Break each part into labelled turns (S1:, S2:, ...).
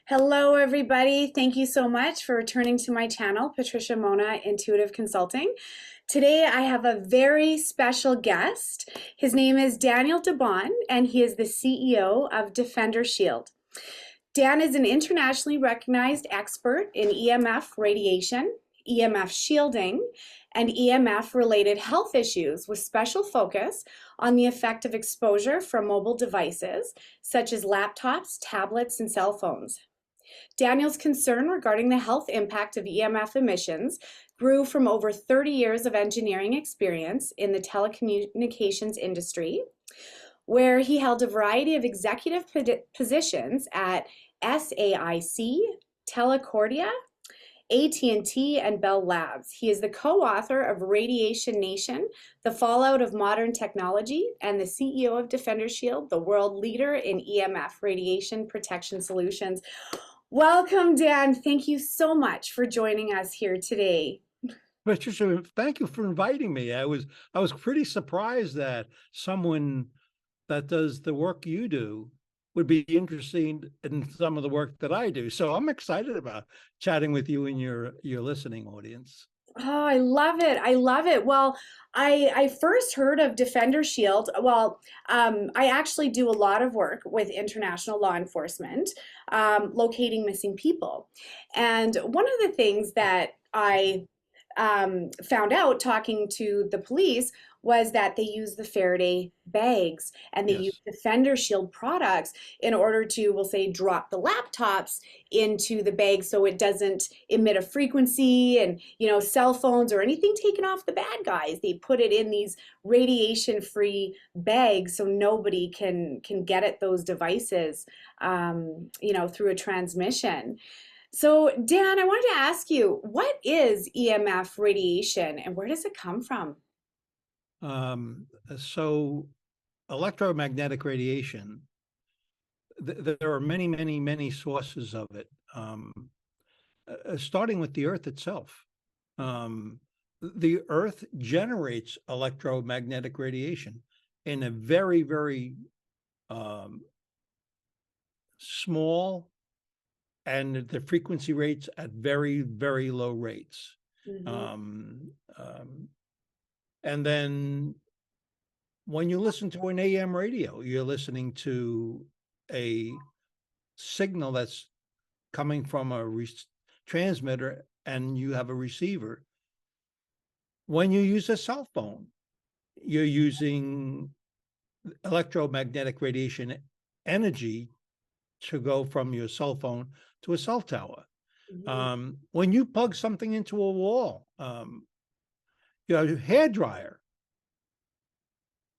S1: Hello, everybody. Thank you so much for returning to my channel, Patricia Monna, Intuitive Consulting. Today, I have a very special guest. His name is Daniel DeBaun, and he is the CEO of DefenderShield. Dan is an internationally recognized expert in EMF radiation, EMF shielding, and EMF-related health issues with special focus on the effect of exposure from mobile devices such as laptops, tablets, and cell phones. Daniel's concern regarding the health impact of EMF emissions grew from over 30 years of engineering experience in the telecommunications industry, where he held a variety of executive positions at SAIC, Telcordia, AT&T, and Bell Labs. He is the co-author of Radiation Nation, The Fallout of Modern Technology, and the CEO of DefenderShield, the world leader in EMF radiation protection solutions. Welcome, Dan. Thank you so much for joining us here today.
S2: Patricia, thank you for inviting me. I was pretty surprised that someone that does the work you do would be interested in some of the work that I do. So I'm excited about chatting with you and your listening audience.
S1: Oh, I love it. I love it. Well, I first heard of DefenderShield. Well, I actually do a lot of work with international law enforcement, locating missing people. And one of the things that I found out talking to the police was that they use the Faraday bags and they use DefenderShield products in order to, we'll say, drop the laptops into the bag so it doesn't emit a frequency and, cell phones or anything taken off the bad guys. They put it in these radiation-free bags so nobody can get at those devices, through a transmission. So, Dan, I wanted to ask you, what is EMF radiation and where does it come from?
S2: So electromagnetic radiation, there are many, many, many sources of it, starting with the Earth itself. The Earth generates electromagnetic radiation in a very, very small, and the frequency rates at very, very low rates. Mm-hmm. And then when you listen to an AM radio, you're listening to a signal that's coming from a transmitter and you have a receiver. When you use a cell phone, you're using electromagnetic radiation energy to go from your cell phone to a cell tower. Mm-hmm. When you plug something into a wall, your hair dryer,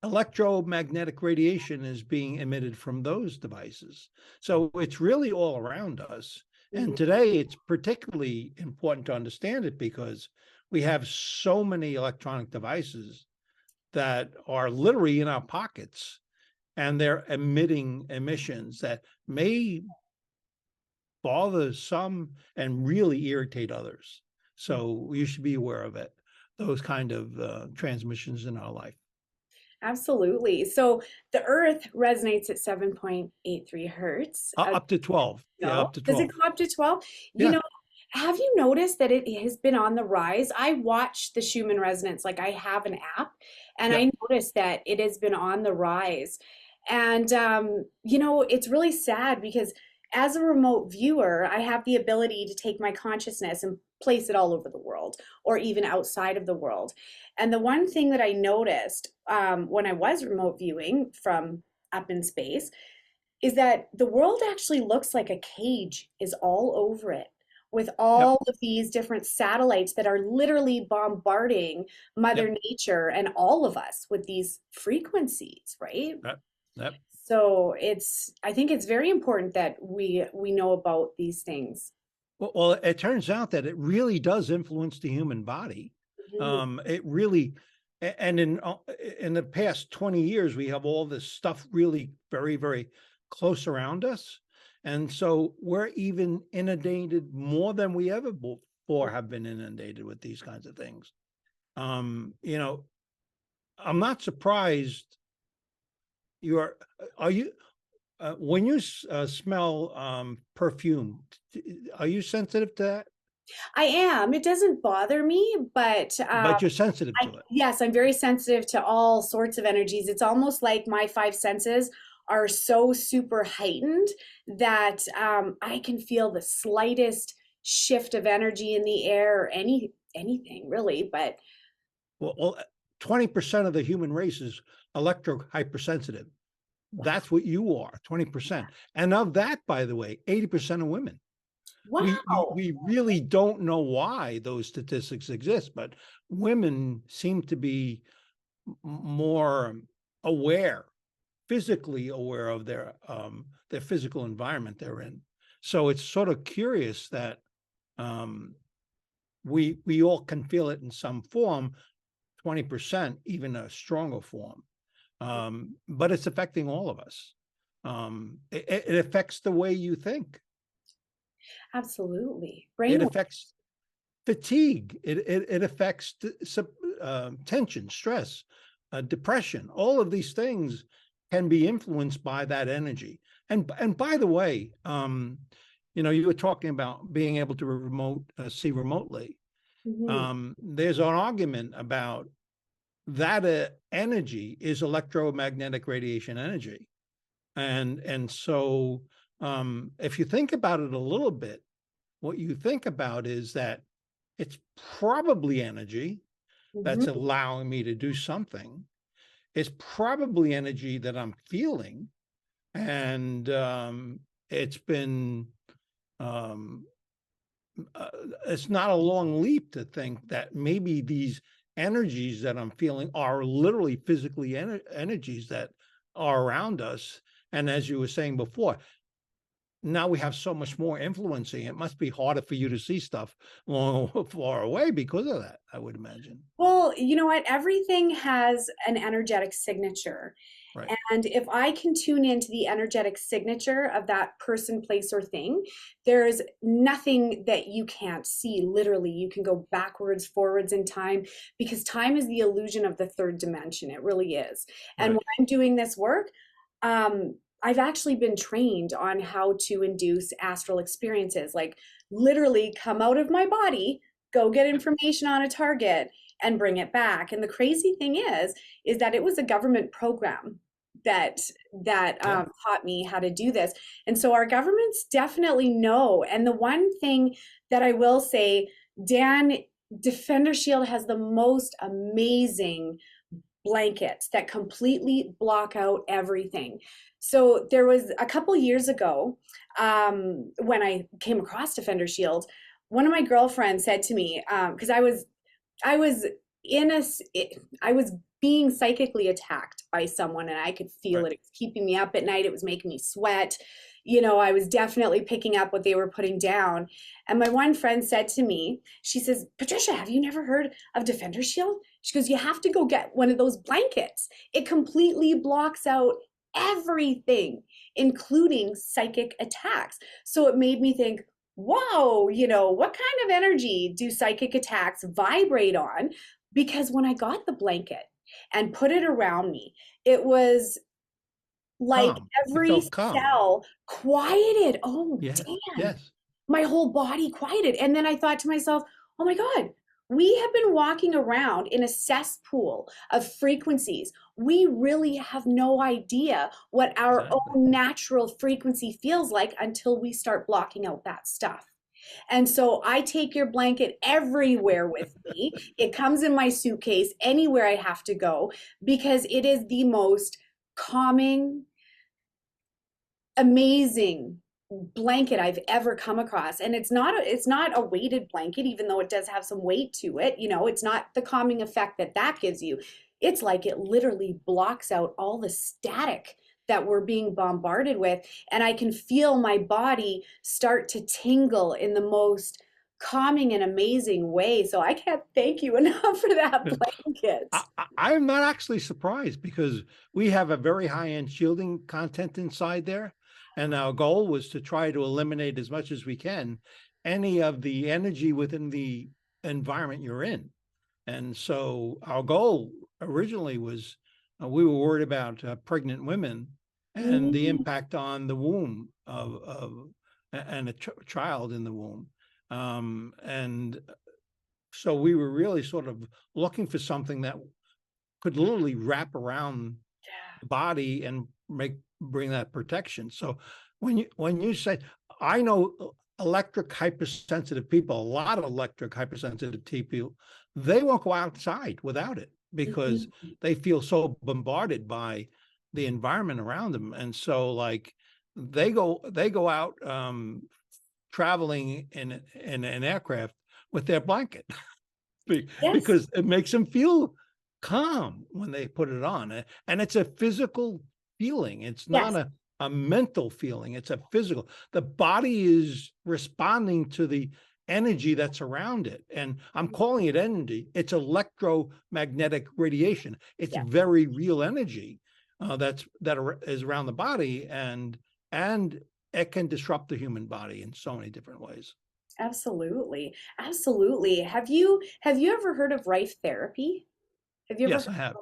S2: electromagnetic radiation is being emitted from those devices. So it's really all around us. Mm-hmm. And today it's particularly important to understand it because we have so many electronic devices that are literally in our pockets, and they're emitting emissions that may bother some and really irritate others. So you should be aware of it, those kind of transmissions in our life.
S1: Absolutely. So the Earth resonates at 7.83 hertz.
S2: Up to 12.
S1: No?
S2: Yeah, up to 12.
S1: Does it go up to 12?
S2: Yeah.
S1: Have you noticed that it has been on the rise? I watch the Schumann resonance, like I have an app, and I noticed that it has been on the rise. And, it's really sad because as a remote viewer, I have the ability to take my consciousness and place it all over the world or even outside of the world. And the one thing that I noticed when I was remote viewing from up in space is that the world actually looks like a cage is all over it with all of these different satellites that are literally bombarding Mother Nature and all of us with these frequencies, right?
S2: Yep.
S1: So I think it's very important that we know about these things.
S2: Well, it turns out that it really does influence the human body. Mm-hmm. It really, and in the past 20 years, we have all this stuff really very, very close around us. And so we're even inundated more than we ever before have been inundated with these kinds of things. I'm not surprised. when you smell perfume, are you sensitive to that?
S1: I am. It doesn't bother me, but
S2: But you're sensitive to it.
S1: yes, I'm very sensitive to all sorts of energies. It's almost like my five senses are so super heightened that I can feel the slightest shift of energy in the air or anything really. But
S2: Well, 20% of the human race is electro hypersensitive.
S1: wow,
S2: That's what you are, 20%. And of that, by the way, 80% of women.
S1: wow,
S2: We really don't know why those statistics exist, but women seem to be more aware, physically aware of their physical environment they're in. So it's sort of curious that um, we all can feel it in some form, 20%, even a stronger form. But it's affecting all of us. It affects the way you think.
S1: absolutely.
S2: It
S1: Brainwave.
S2: affects fatigue. It affects tension, stress, depression. All of these things can be influenced by that energy. And by the way, you were talking about being able to see remotely.
S1: Mhm.
S2: There's an argument about that energy is electromagnetic radiation energy. And so if you think about it a little bit, what you think about is that it's probably energy
S1: Mhm.
S2: that's allowing me to do something. It's probably energy that I'm feeling. And it's been, um, it's not a long leap to think that maybe these energies that I'm feeling are literally physically energies that are around us. And as you were saying before, now we have so much more influencing. It must be harder for you to see stuff long far away because of that, I would imagine.
S1: Well, you know what? Everything has an energetic signature.
S2: Right.
S1: And if I can tune into the energetic signature of that person, place, or thing, there's nothing that you can't see. Literally, you can go backwards, forwards in time because time is the illusion of the third dimension. It really is. And
S2: Right.
S1: when I'm doing this work, I've actually been trained on how to induce astral experiences, like literally come out of my body, go get information on a target and bring it back. And the crazy thing is that it was a government program that
S2: Yeah.
S1: taught me how to do this. And so our governments definitely know. And the one thing that I will say, Dan, Defender Shield has the most amazing blankets that completely block out everything. So there was a couple years ago when I came across Defender Shield, one of my girlfriends said to me, because I was in a, I was being psychically attacked by someone and I could feel
S2: Right.
S1: it. It was keeping me up at night. It was making me sweat. You know, I was definitely picking up what they were putting down. And my one friend said to me, she says, Patricia, have you never heard of Defender Shield? She goes, you have to go get one of those blankets. It completely blocks out everything, including psychic attacks. So it made me think, whoa, you know, what kind of energy do psychic attacks vibrate on? Because when I got the blanket and put it around me, it was like
S2: Calm. You
S1: every
S2: felt calm.
S1: cell quieted. Oh,
S2: Yes.
S1: Dan,
S2: Yes.
S1: my whole body quieted. And then I thought to myself, oh my God, we have been walking around in a cesspool of frequencies. We really have no idea what our
S2: Exactly.
S1: own natural frequency feels like until we start blocking out that stuff. And so I take your blanket everywhere with me. It comes in my suitcase anywhere I have to go because it is the most calming, amazing blanket I've ever come across. And it's not a weighted blanket, even though it does have some weight to it. You know, it's not the calming effect that that gives you. It's like it literally blocks out all the static that we're being bombarded with. And I can feel my body start to tingle in the most calming and amazing way. So I can't thank you enough for that blanket.
S2: I'm not actually surprised because we have a very high-end shielding content inside there. And our goal was to try to eliminate as much as we can any of the energy within the environment you're in. And so our goal originally was we were worried about pregnant women and the impact on the womb and a child in the womb. And so we were really sort of looking for something that could literally wrap around the body and bring that protection. So when you say, I know electric hypersensitive people, a lot of electric hypersensitive people, they won't go outside without it because they feel so bombarded by the environment around them. And so like they go out traveling in an aircraft with their blanket because it makes them feel calm when they put it on. And it's a physical feeling. It's not a mental feeling. It's a physical. The body is responding to the energy that's around it. And I'm calling it energy. It's electromagnetic radiation. It's very real energy that is around the body, and it can disrupt the human body in so many different ways.
S1: Absolutely. Absolutely. Have you ever heard of Rife therapy? Have you ever?
S2: Yes, I have.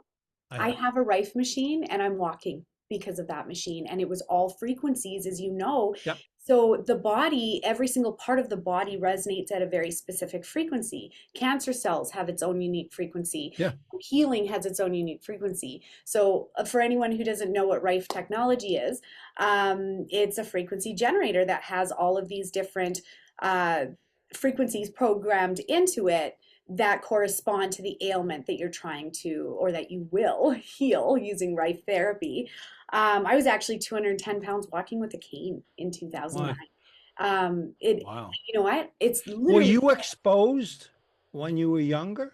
S1: I have a Rife machine and I'm walking because of that machine. And it was all frequencies, as you know.
S2: Yep.
S1: So the body, every single part of the body resonates at a very specific frequency. Cancer cells have its own unique frequency.
S2: Yeah.
S1: Healing has its own unique frequency. So for anyone who doesn't know what Rife technology is, it's a frequency generator that has all of these different frequencies programmed into it that correspond to the ailment that you're trying to, or that you will heal using Rife therapy. I was actually 210 pounds walking with a cane in 2009.
S2: Wow.
S1: You know what? It's literally.
S2: Were you exposed when you were younger?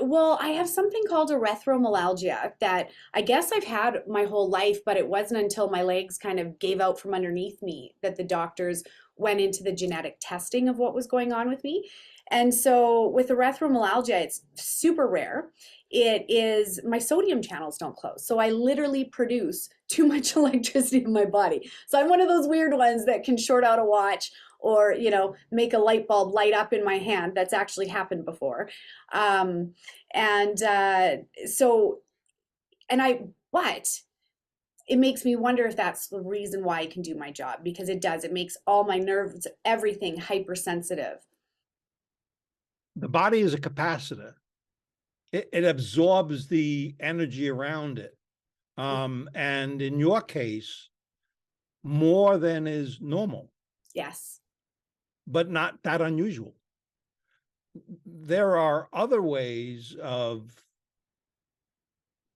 S1: Well, I have something called erythromelalgia that I guess I've had my whole life, but it wasn't until my legs kind of gave out from underneath me that the doctors went into the genetic testing of what was going on with me. And so with erythromelalgia, it's super rare. It is, my sodium channels don't close. So I literally produce too much electricity in my body. So I'm one of those weird ones that can short out a watch or, you know, make a light bulb light up in my hand. That's actually happened before. But it makes me wonder if that's the reason why I can do my job, because it does. It makes all my nerves, everything hypersensitive.
S2: The body is a capacitor. It absorbs the energy around it. And in your case, more than is normal.
S1: Yes.
S2: But not that unusual. There are other ways of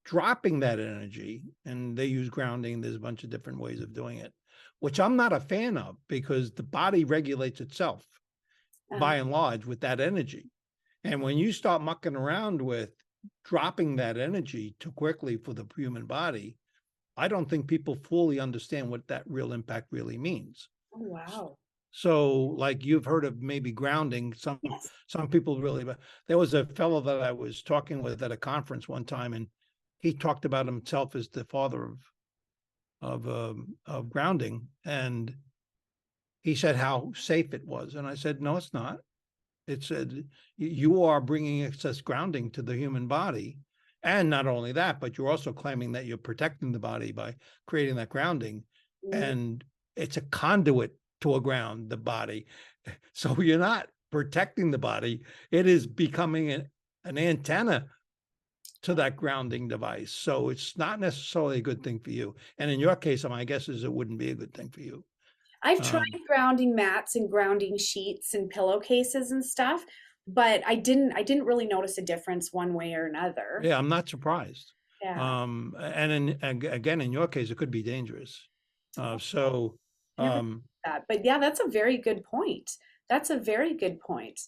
S2: dropping that energy, and they use grounding. There's a bunch of different ways of doing it, which I'm not a fan of, because the body regulates itself by and large with that energy. And when you start mucking around with dropping that energy too quickly for the human body, I don't think people fully understand what that real impact really means.
S1: Oh, wow.
S2: So like you've heard of maybe grounding, some people really, but there was a fellow that I was talking with at a conference one time, and he talked about himself as the father of grounding. And he said how safe it was. And I said, no, it's not. It said, you are bringing excess grounding to the human body. And not only that, but you're also claiming that you're protecting the body by creating that grounding. And it's a conduit to a ground the body. So you're not protecting the body. It is becoming an antenna to that grounding device. So it's not necessarily a good thing for you. And in your case, my guess is it wouldn't be a good thing for you.
S1: I've tried grounding mats and grounding sheets and pillowcases and stuff, but I didn't really notice a difference one way or another.
S2: Yeah, I'm not surprised.
S1: Yeah.
S2: And again, in your case, it could be dangerous. But
S1: yeah, that's a very good point. That's a very good point.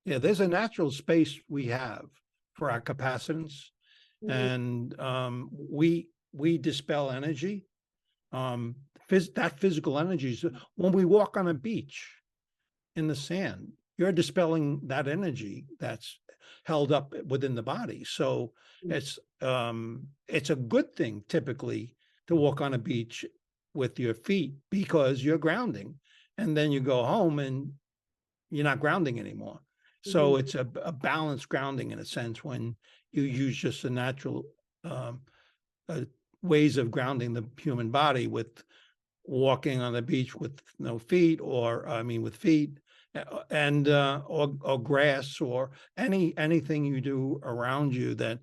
S2: Yeah, there's a natural space we have for our capacitance, and we dispel energy. That physical energy, when we walk on a beach in the sand, you're dispelling that energy that's held up within the body. So it's a good thing typically to walk on a beach with your feet, because you're grounding, and then you go home and you're not grounding anymore. So it's a balanced grounding in a sense when you use just a natural ways of grounding the human body with walking on the beach with no feet, or with feet, and or grass, or anything you do around you that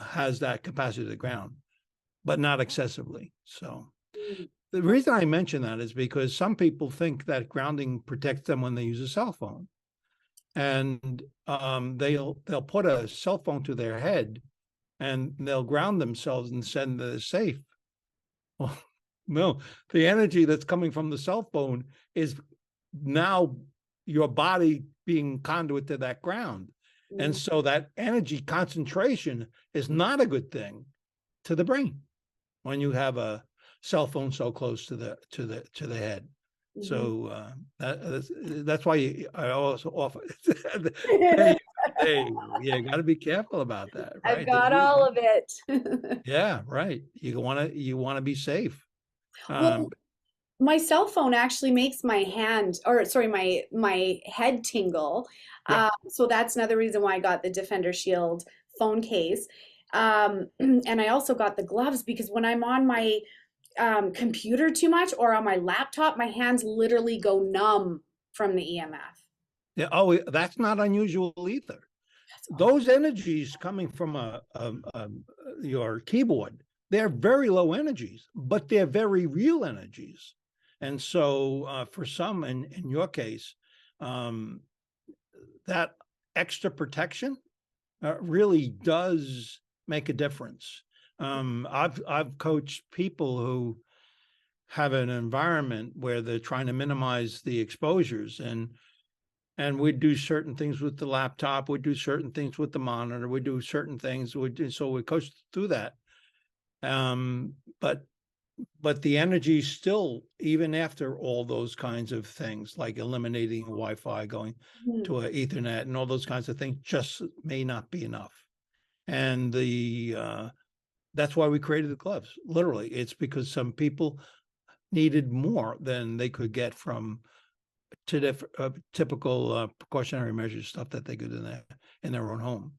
S2: has that capacity to ground, but not excessively. So the reason I mention that is because some people think that grounding protects them when they use a cell phone, and they'll put a cell phone to their head and they'll ground themselves and send they're safe. Well, no, the energy that's coming from the cell phone is now your body being conduit to that ground. And so that energy concentration is not a good thing to the brain when you have a cell phone so close to the head. So that's why I also offer. You got to be careful about that, right?
S1: I've got all of it.
S2: Yeah, right. You want to be safe.
S1: Well, my cell phone actually makes my my head tingle.
S2: Yeah.
S1: So that's another reason why I got the DefenderShield phone case. And I also got the gloves because when I'm on my computer too much or on my laptop, my hands literally go numb from the EMF.
S2: Yeah. Oh, that's not unusual either. Those energies coming from your keyboard, they're very low energies, but they're very real energies. And so for some, in your case, that extra protection really does make a difference. I've coached people who have an environment where they're trying to minimize the exposures, and we'd do certain things with the laptop, we'd do certain things with the monitor, we'd do certain things, so we coached through that. But the energy still, even after all those kinds of things, like eliminating Wi-Fi, going to an Ethernet and all those kinds of things, just may not be enough. And that's why we created the gloves. Literally, it's because some people needed more than they could get from typical precautionary measures, stuff that they could in their own home.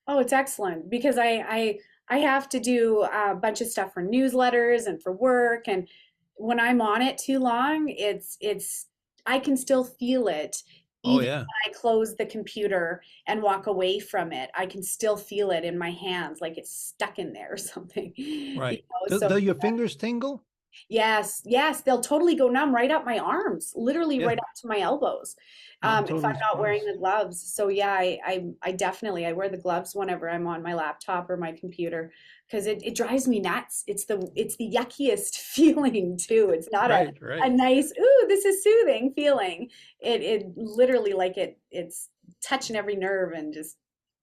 S1: Oh, it's excellent because I have to do a bunch of stuff for newsletters and for work, and when I'm on it too long, it's I can still feel it
S2: Oh
S1: even
S2: yeah,
S1: when I close the computer and walk away from it. I can still feel it in my hands, like it's stuck in there or something.
S2: right.
S1: So
S2: Do your fingers tingle?
S1: yes, yes, they'll totally go numb right up my arms, literally
S2: Yeah,
S1: right up to my elbows,
S2: I'm
S1: if I'm
S2: totally
S1: not wearing
S2: surprised.
S1: the gloves. So yeah, I definitely I wear the gloves whenever I'm on my laptop or my computer because it drives me nuts. It's the yuckiest feeling too. It's not
S2: Right,
S1: a
S2: right.
S1: nice, ooh, this is soothing feeling. It literally like it's touching every nerve and just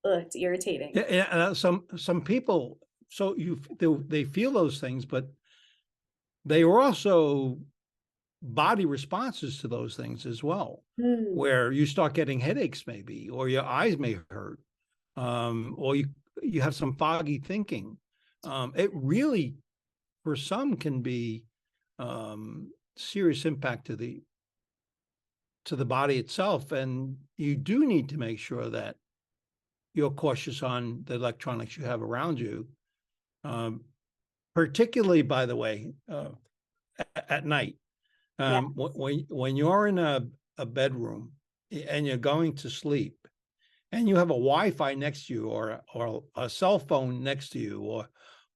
S1: ugh, it's irritating.
S2: Yeah, some people, so they feel those things, but they are also body responses to those things as well,
S1: Hmm.
S2: where you start getting headaches maybe, or your eyes may hurt, or you have some foggy thinking. It really, for some, can be serious impact to the body itself, and you do need to make sure that you're cautious on the electronics you have around you, particularly, by the way, at night.
S1: Yeah.
S2: When you're in a bedroom and you're going to sleep and you have a Wi-Fi next to you, or a cell phone next to you, or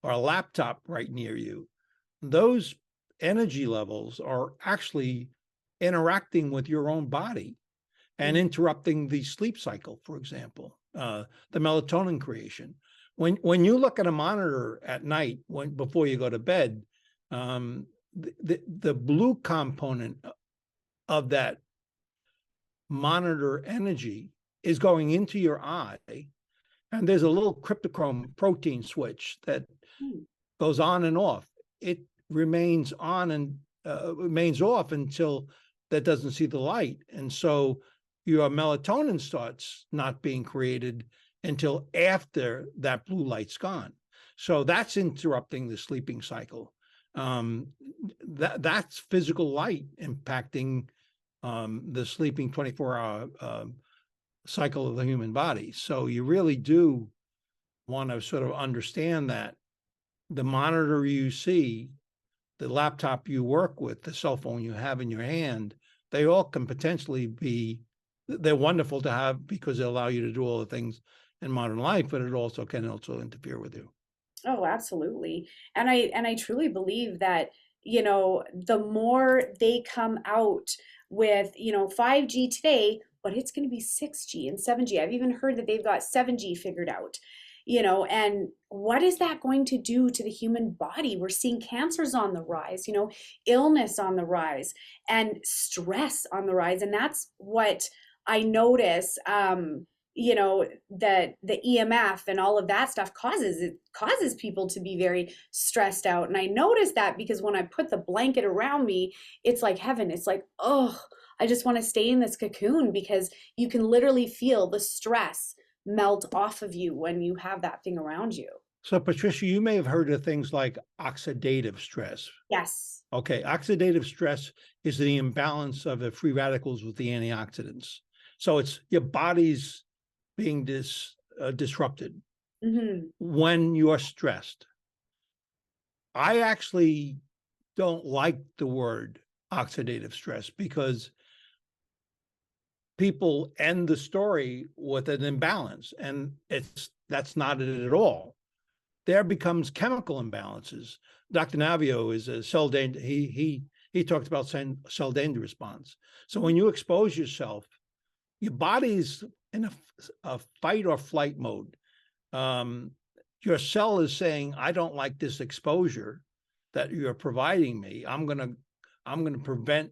S2: a laptop right near you, those energy levels are actually interacting with your own body and interrupting the sleep cycle, for example, the melatonin creation. When you look at a monitor at night, before you go to bed, the blue component of that monitor energy is going into your eye, and there's a little cryptochrome protein switch that
S1: Hmm.
S2: goes on and off. It remains on and remains off until that doesn't see the light, and so your melatonin starts not being created until after that blue light's gone. So that's interrupting the sleeping cycle. That's physical light impacting the sleeping 24-hour cycle of the human body. So you really do want to sort of understand that the monitor you see, the laptop you work with, the cell phone you have in your hand, they all can potentially be, they're wonderful to have because they allow you to do all the things in modern life, but it also can also interfere with you.
S1: Oh, absolutely. And I truly believe that, you know, the more they come out with, you know, 5G today, but it's going to be 6G and 7G. I've even heard that they've got 7G figured out, you know, and what is that going to do to the human body? We're seeing cancers on the rise, you know, illness on the rise, and stress on the rise. And that's what I notice. You know, that the EMF and all of that stuff causes people to be very stressed out. And I noticed that because when I put the blanket around me, it's like heaven. It's like, oh, I just want to stay in this cocoon, because you can literally feel the stress melt off of you when you have that thing around you.
S2: So Patricia, you may have heard of things like oxidative stress.
S1: Yes.
S2: Okay, oxidative stress is the imbalance of the free radicals with the antioxidants. So it's your body's being disrupted when you're stressed. I actually don't like the word oxidative stress because people end the story with an imbalance, and that's not it at all. There becomes chemical imbalances. Dr. Navio is a cell danger. He talked about cell danger response. So when you expose yourself, your body's in a fight or flight mode. Your cell is saying, I don't like this exposure that you're providing me. I'm gonna prevent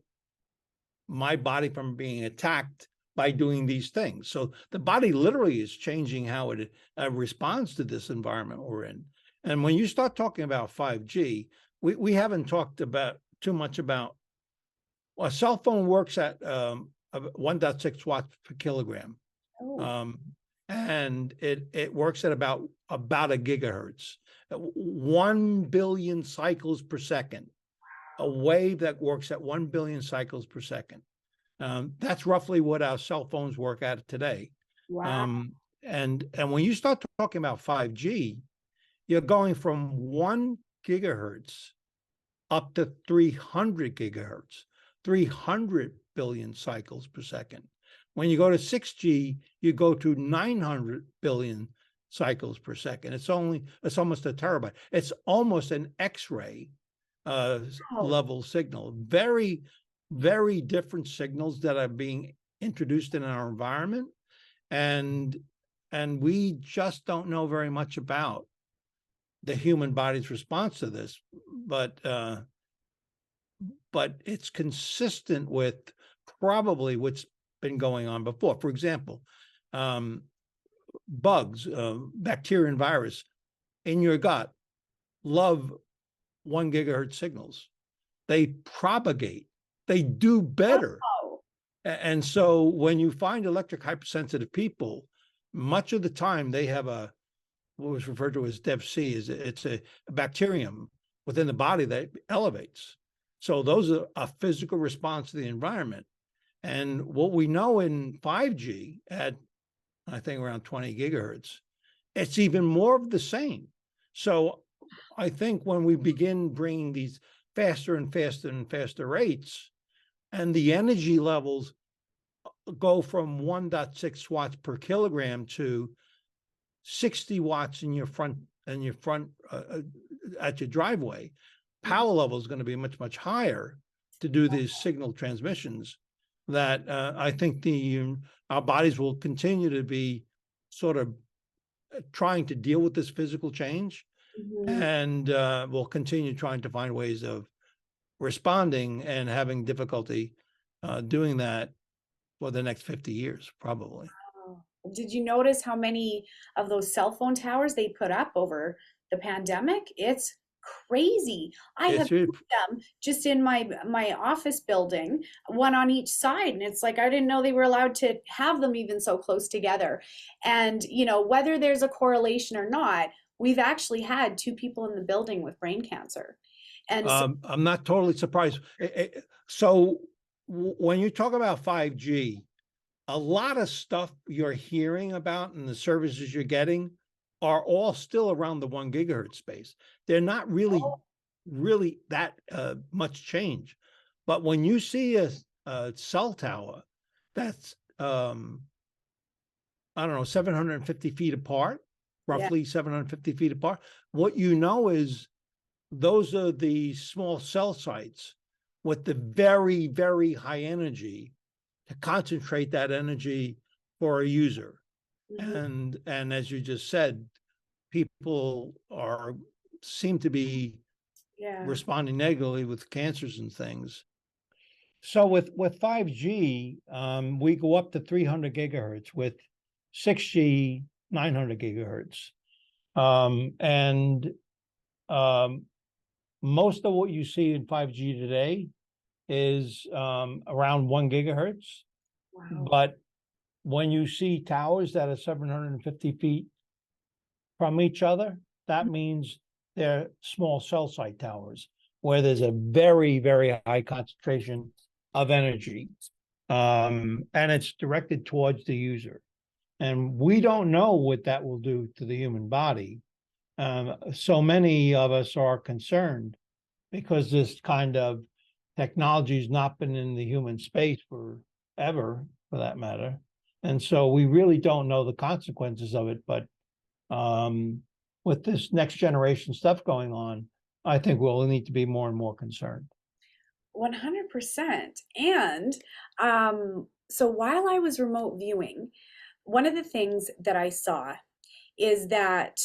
S2: my body from being attacked by doing these things. So the body literally is changing how it responds to this environment we're in. And when you start talking about 5G, we haven't talked about too much about, well, a cell phone works at 1.6 watts per kilogram.
S1: Oh.
S2: And it works at about a gigahertz, 1 billion cycles per second, a wave that works at 1 billion cycles per second. That's roughly what our cell phones work at today.
S1: Wow.
S2: And when you start talking about 5G, you're going from 1 gigahertz up to 300 gigahertz, 300 billion cycles per second. When you go to 6G, you go to 900 billion cycles per second. It's almost a terabyte. It's almost an X-ray level signal. Very, very different signals that are being introduced in our environment. And we just don't know very much about the human body's response to this, but it's consistent with probably what's been going on before. For example, bugs, bacteria and virus in your gut love 1 gigahertz signals. They propagate, they do better.
S1: Oh.
S2: And so when you find electric hypersensitive people, much of the time they have what was referred to as DevC, it's a bacterium within the body that elevates. So those are a physical response to the environment. And what we know in 5G at, I think, around 20 gigahertz, it's even more of the same. So I think when we begin bringing these faster and faster and faster rates, and the energy levels go from 1.6 watts per kilogram to 60 watts in your front at your driveway, power level is going to be much, much higher to do these signal transmissions, that I think our bodies will continue to be sort of trying to deal with this physical change, and we'll continue trying to find ways of responding and having difficulty doing that for the next 50 years, probably.
S1: Did you notice how many of those cell phone towers they put up over the pandemic? It's crazy. I have put them just in my office building, one on each side, and it's like I didn't know they were allowed to have them even so close together. And you know, whether there's a correlation or not, we've actually had 2 people in the building with brain cancer. And so,
S2: I'm not totally surprised. So when you talk about 5G, a lot of stuff you're hearing about and the services you're getting are all still around the 1 gigahertz space. They're not really that much change. But when you see a cell tower that's I don't know, 750 feet apart,
S1: Yeah.
S2: roughly 750 feet apart, what you know is those are the small cell sites with the very, very high energy to concentrate that energy for a user.
S1: Mhm.
S2: And as you just said, people seem to be
S1: Yeah.
S2: responding negatively with cancers and things. So with 5G, we go up to 300 gigahertz. With 6G, 900 gigahertz. And most of what you see in 5G today is around 1 gigahertz.
S1: Wow.
S2: But when you see towers that are 750 feet from each other, that means they're small cell site towers where there's a very, very high concentration of energy. And it's directed towards the user. And we don't know what that will do to the human body. So many of us are concerned because this kind of technology has not been in the human space forever, for that matter. And so we really don't know the consequences of it. But with this next generation stuff going on, I think we'll need to be more and more concerned.
S1: 100%. And so while I was remote viewing, one of the things that I saw is that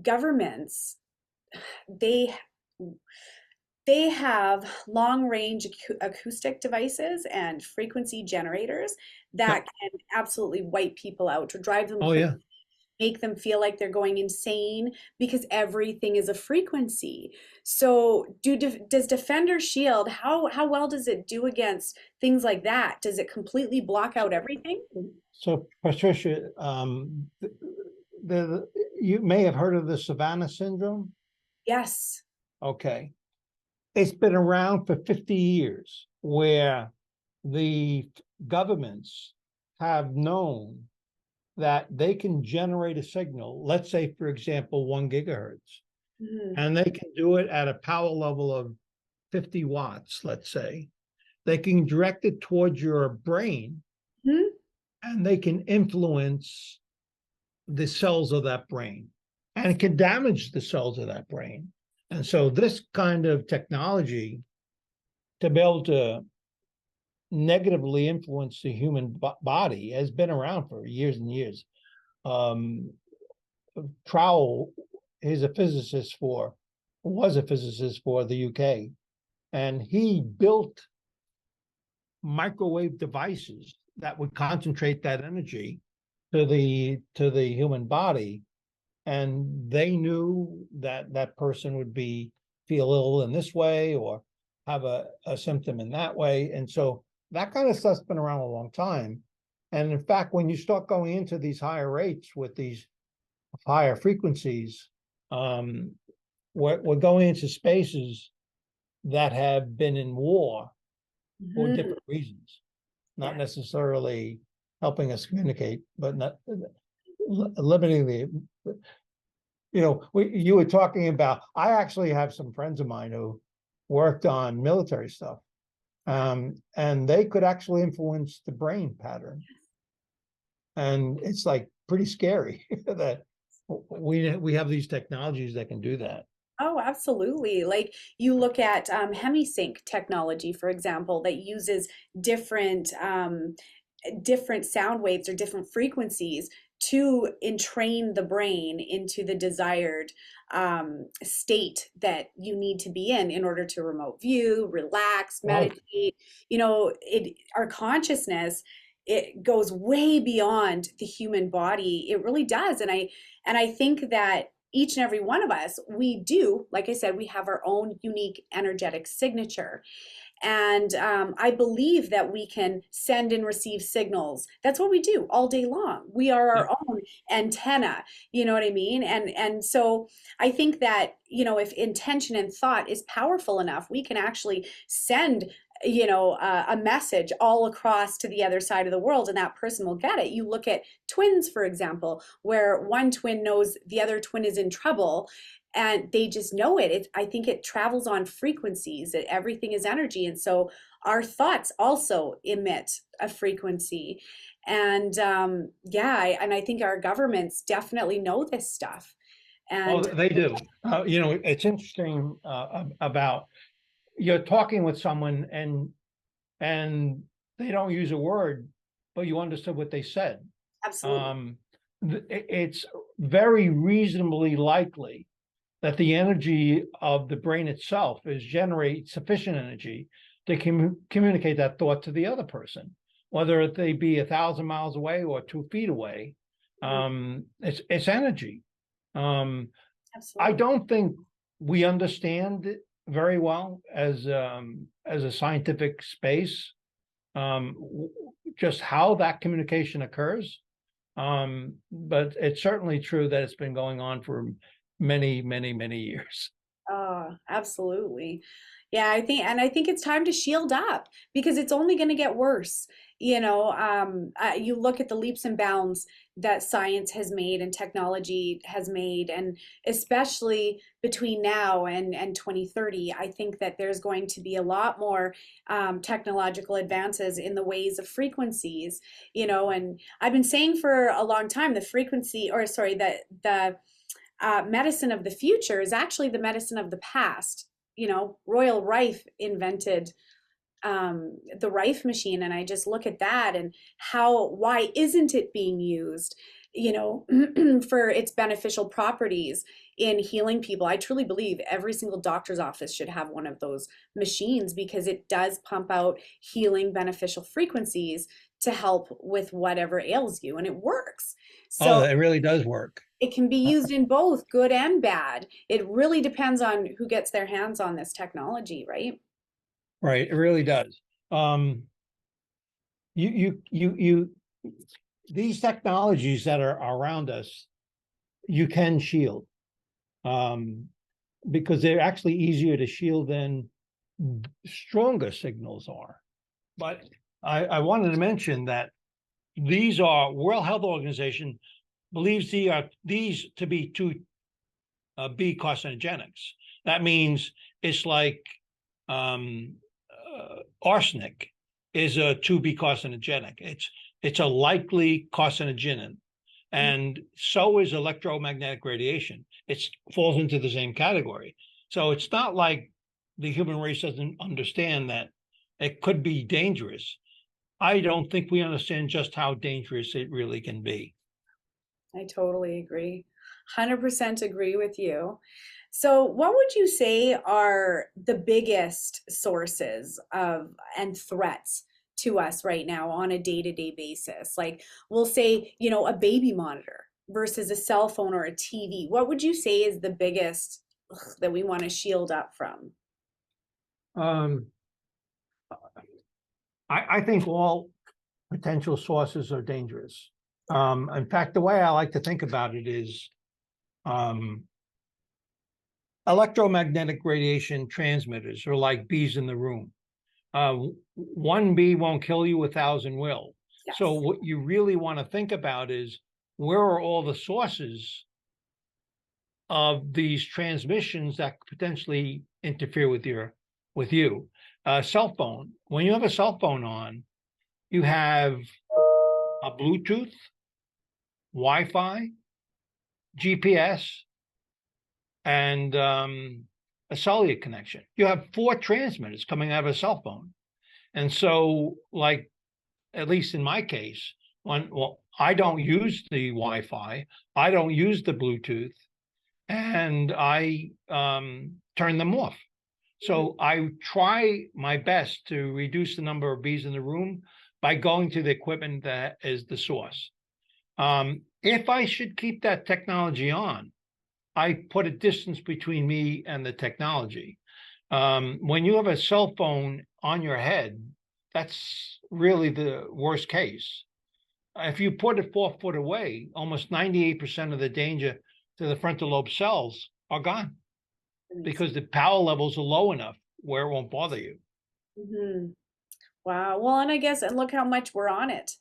S1: governments, they they have long range acoustic devices and frequency generators
S2: Yep.
S1: that can absolutely wipe people out or drive them
S2: Oh,
S1: crazy,
S2: yeah.
S1: make them feel like they're going insane because everything is a frequency. So does Defender Shield, how well does it do against things like that? Does it completely block out everything?
S2: So, Patricia, you may have heard of the Savannah syndrome.
S1: Yes.
S2: Okay. It's been around for 50 years where the governments have known that they can generate a signal, let's say, for example, 1 gigahertz,
S1: Mhm.
S2: and they can do it at a power level of 50 watts, let's say. They can direct it towards your brain
S1: Mhm.
S2: and they can influence the cells of that brain and it can damage the cells of that brain. And so, this kind of technology to be able to negatively influence the human body has been around for years and years. Um, Trowell is a physicist was a physicist for the UK, and he built microwave devices that would concentrate that energy to the human body, and they knew that that person would feel ill in this way or have a symptom in that way. And so that kind of stuff's been around a long time. And in fact, when you start going into these higher rates with these higher frequencies, um, we're going into spaces that have been in war for
S1: Mhm.
S2: different reasons, not
S1: Yeah.
S2: necessarily helping us communicate, but not limiting you were talking about, I actually have some friends of mine who worked on military stuff, and they could actually influence the brain pattern. And it's like pretty scary that we have these technologies that can do that.
S1: Oh, absolutely. Like you look at hemisync technology, for example, that uses different sound waves or different frequencies to entrain the brain into the desired state that you need to be in order to remote view, relax,
S2: Well,
S1: meditate. Our consciousness, it goes way beyond the human body. It really does. And I think that each and every one of us, we do, like I said, we have our own unique energetic signature. And I believe that we can send and receive signals. That's what we do all day long. We are
S2: yeah,
S1: our own antenna. You know what I mean? And so I think that if intention and thought is powerful enough, we can actually send a message all across to the other side of the world, and that person will get it. You look at twins, for example, where one twin knows the other twin is in trouble, and they just know it. I think it travels on frequencies. Everything is energy, and so our thoughts also emit a frequency. And and I think our governments definitely know this stuff.
S2: Well,
S1: And
S2: they do. It's interesting about you're talking with someone and they don't use a word, but you understood what they said.
S1: absolutely.
S2: It's very reasonably likely that the energy of the brain itself is generate sufficient energy to communicate that thought to the other person, whether they be 1,000 miles away or 2 feet away. It's energy. I
S1: Absolutely.
S2: don't think we understand it very well as a scientific space, just how that communication occurs. But it's certainly true that it's been going on for many, many, many years.
S1: Oh, absolutely. Yeah, I think it's time to shield up because it's only going to get worse. You look at the leaps and bounds that science has made and technology has made, and especially between now and 2030, I think that there's going to be a lot more technological advances in the ways of frequencies, and I've been saying for a long time the frequency, or sorry, the medicine of the future is actually the medicine of the past. Royal Rife invented the Rife machine, and I just look at that and why isn't it being used, for its beneficial properties in healing people? I truly believe every single doctor's office should have one of those machines because it does pump out healing beneficial frequencies to help with whatever ails you, and it works.
S2: Oh,
S1: So
S2: it really does work.
S1: it can be used in both good and bad. It really depends on who gets their hands on this technology, right?
S2: Right, it really does. You these technologies that are around us, you can shield, because they're actually easier to shield than stronger signals are. But I wanted to mention that these are World Health Organization believes these to be be carcinogenics. That means it's like arsenic is a 2B carcinogenic. It's a likely carcinogen, and so is electromagnetic radiation. It falls into the same category. So it's not like the human race doesn't understand that it could be dangerous. I don't think we understand just how dangerous it really can be.
S1: I totally agree. 100% agree with you. So, what would you say are the biggest sources of and threats to us right now on a day-to-day basis? Like, we'll say, a baby monitor versus a cell phone or a TV. What would you say is the biggest that we want to shield up from?
S2: Um, I think all potential sources are dangerous. In fact, the way I like to think about it is electromagnetic radiation transmitters are like bees in the room. One bee won't kill you, 1,000 will.
S1: Yes.
S2: So what you really want to think about is where are all the sources of these transmissions that potentially interfere with you. Cell phone. When you have a cell phone on, you have a Bluetooth, Wi-Fi, GPS, and a cellular connection. You have 4 transmitters coming out of a cell phone. And so, like, at least in my case, I don't use the Wi-Fi, I don't use the Bluetooth, and I turn them off. So I try my best to reduce the number of bees in the room by going to the equipment that is the source. If I should keep that technology on, I put a distance between me and the technology. When you have a cell phone on your head, that's really the worst case. If you put it 4 foot away, almost 98% of the danger to the frontal lobe cells are gone because the power levels are low enough where it won't bother you.
S1: Hmm. Wow. Well, and I guess, and look how much we're on it,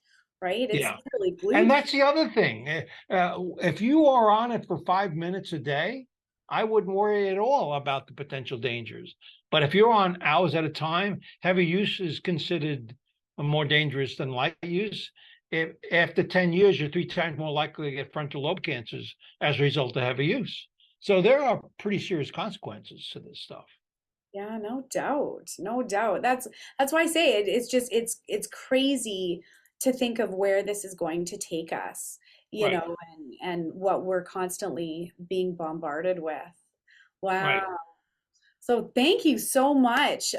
S1: right? It's
S2: Yeah.
S1: literally
S2: And
S1: glued.
S2: that's the other thing. If you are on it for 5 minutes a day, I wouldn't worry at all about the potential dangers. But if you're on hours at a time, heavy use is considered more dangerous than light use. If after 10 years, you're 3 times more likely to get frontal lobe cancers as a result of heavy use. So there are pretty serious consequences to this stuff.
S1: Yeah, no doubt. No doubt. That's why I say it, it's just it's crazy to think of where this is going to take us,
S2: Right,
S1: and what we're constantly being bombarded with. Wow.
S2: right.
S1: So thank you so much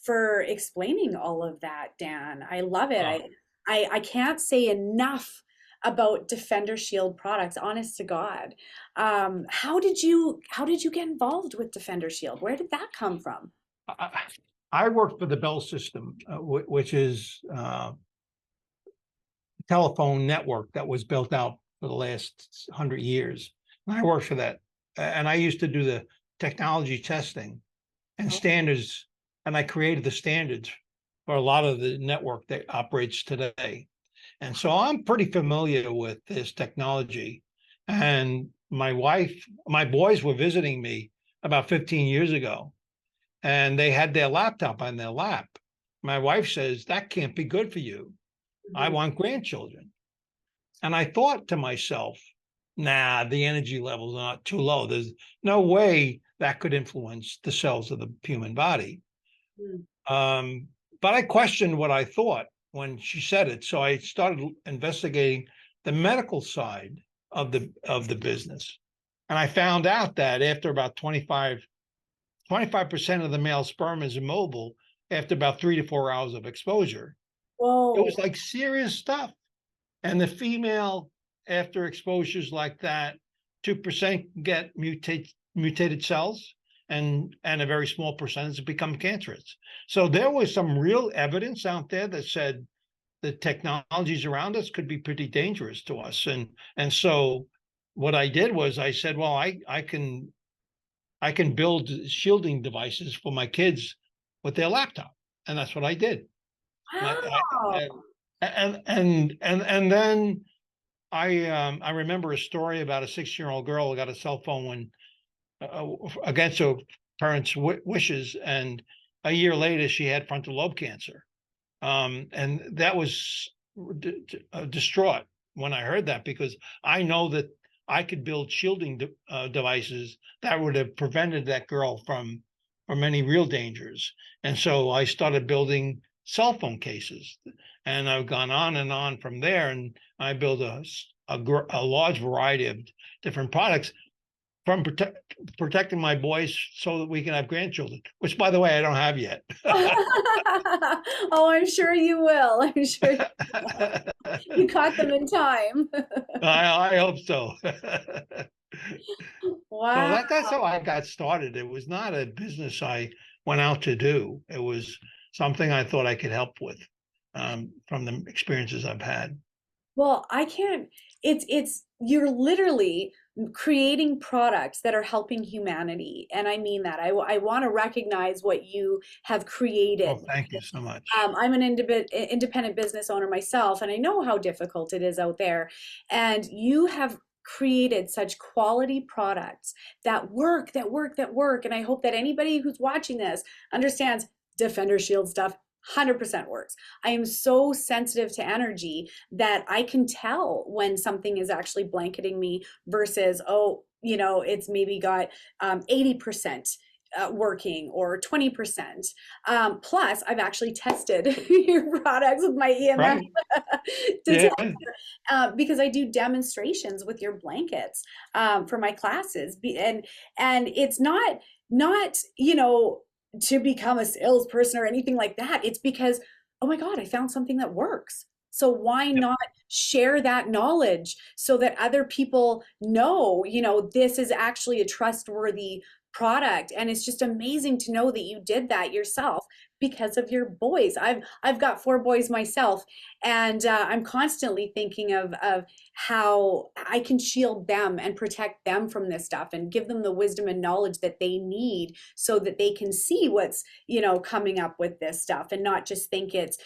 S1: for explaining all of that, Dan. I love it.
S2: Uh,
S1: I can't say enough about Defender Shield products, honest to God. How did you get involved with Defender Shield? Where did that come from?
S2: I, I work for the Bell system, which is telephone network that was built out for the last 100 years. And I worked for that. And I used to do the technology testing and
S1: Oh,
S2: standards, and I created the standards for a lot of the network that operates today. And so I'm pretty familiar with this technology. And my boys were visiting me about 15 years ago, and they had their laptop on their lap. My wife says, that can't be good for you. I
S1: mhm.
S2: want grandchildren. And I thought to myself, nah, the energy levels are not too low. There's no way that could influence the cells of the human body.
S1: Mm.
S2: Um, but I questioned what I thought when she said it. So I started investigating the medical side of the business. And I found out that after about 25% of the male sperm is immobile after about 3 to 4 hours of exposure. It
S1: Whoa.
S2: was like serious stuff. And the female, after exposures like that, 2% get mutated cells, and a very small percentage become cancerous. So there was some real evidence out there that said the technologies around us could be pretty dangerous to us. And so what I did was I said, well, I can build shielding devices for my kids with their laptop. And that's what I did.
S1: Wow.
S2: And then I remember a story about a 6-year-old girl who got a cell phone when against her parents' wishes, and a year later she had frontal lobe cancer. And that was distraught when I heard that, because I know that I could build shielding devices that would have prevented that girl from any real dangers. And so I started building cell phone cases, and I've gone on and on from there. And I built a large variety of different products from protecting my boys so that we can have grandchildren, which, by the way, I don't have yet.
S1: Oh, I'm sure you will. I'm sure you caught them in time.
S2: I hope so. So
S1: Wow.
S2: that's how I got started. It was not a business I went out to do. It was something I thought I could help with, from the experiences I've had.
S1: Well, I can't, it's you're literally creating products that are helping humanity. And I mean that. I want to recognize what you have created.
S2: Well, thank you so much.
S1: I'm an independent business owner myself, and I know how difficult it is out there. And you have created such quality products that work, that work, that work. And I hope that anybody who's watching this understands Defender Shield stuff 100% works. I am so sensitive to energy that I can tell when something is actually blanketing me versus, oh, it's maybe got 80% working or 20%. Plus, I've actually tested your products with my EMF
S2: Right?
S1: detector
S2: Yeah.
S1: because I do demonstrations with your blankets for my classes, and it's not to become a salesperson or anything like that. It's because, oh my God, I found something that works. So why
S2: Yep.
S1: not share that knowledge so that other people know, this is actually a trustworthy product. And it's just amazing to know that you did that yourself because of your boys. I've got 4 boys myself, and I'm constantly thinking of how I can shield them and protect them from this stuff and give them the wisdom and knowledge that they need so that they can see what's, coming up with this stuff and not just think it's,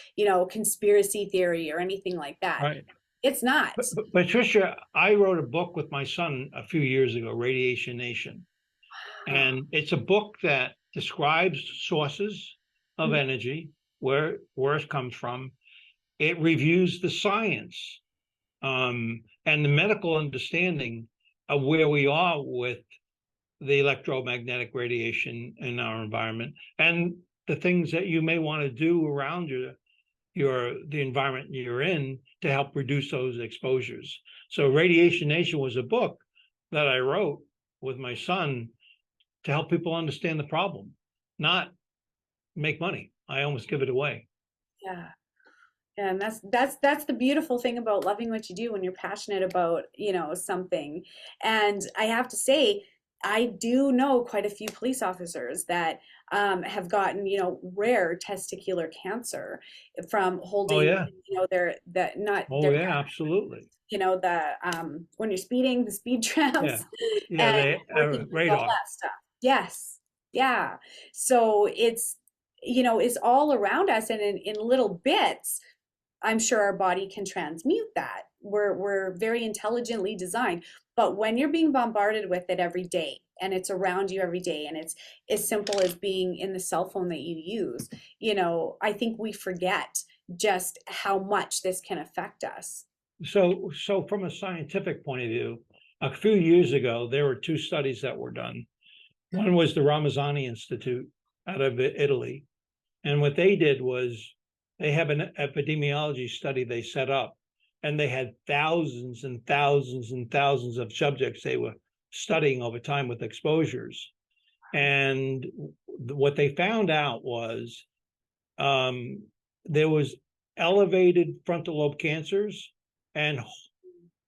S1: conspiracy theory or anything like that.
S2: Right.
S1: It's not.
S2: Patricia, I wrote a book with my son a few years ago, Radiation Nation. And it's a book that describes sources of energy, where it comes from. It reviews the science and the medical understanding of where we are with the electromagnetic radiation in our environment and the things that you may want to do around the environment you're in to help reduce those exposures. So Radiation Nation was a book that I wrote with my son to help people understand the problem, not make money. I almost give it away.
S1: Yeah. And that's the beautiful thing about loving what you do when you're passionate about, something. And I have to say, I do know quite a few police officers that have gotten, rare testicular cancer from holding,
S2: Oh yeah.
S1: their that not
S2: Oh
S1: their
S2: yeah, absolutely.
S1: the when you're speeding, the speed traps,
S2: Yeah,
S1: and
S2: they
S1: working with all
S2: radar.
S1: that stuff. Yes. Yeah. So it's, it's all around us, and in little bits. I'm sure our body can transmute that. We're very intelligently designed, but when you're being bombarded with it every day and it's around you every day and it's as simple as being in the cell phone that you use, I think we forget just how much this can affect us.
S2: So from a scientific point of view, a few years ago, there were 2 studies that were done. One was the Ramazzani Institute out of Italy. And what they did was they have an epidemiology study they set up, and they had thousands and thousands and thousands of subjects they were studying over time with exposures. And what they found out was there was elevated frontal lobe cancers and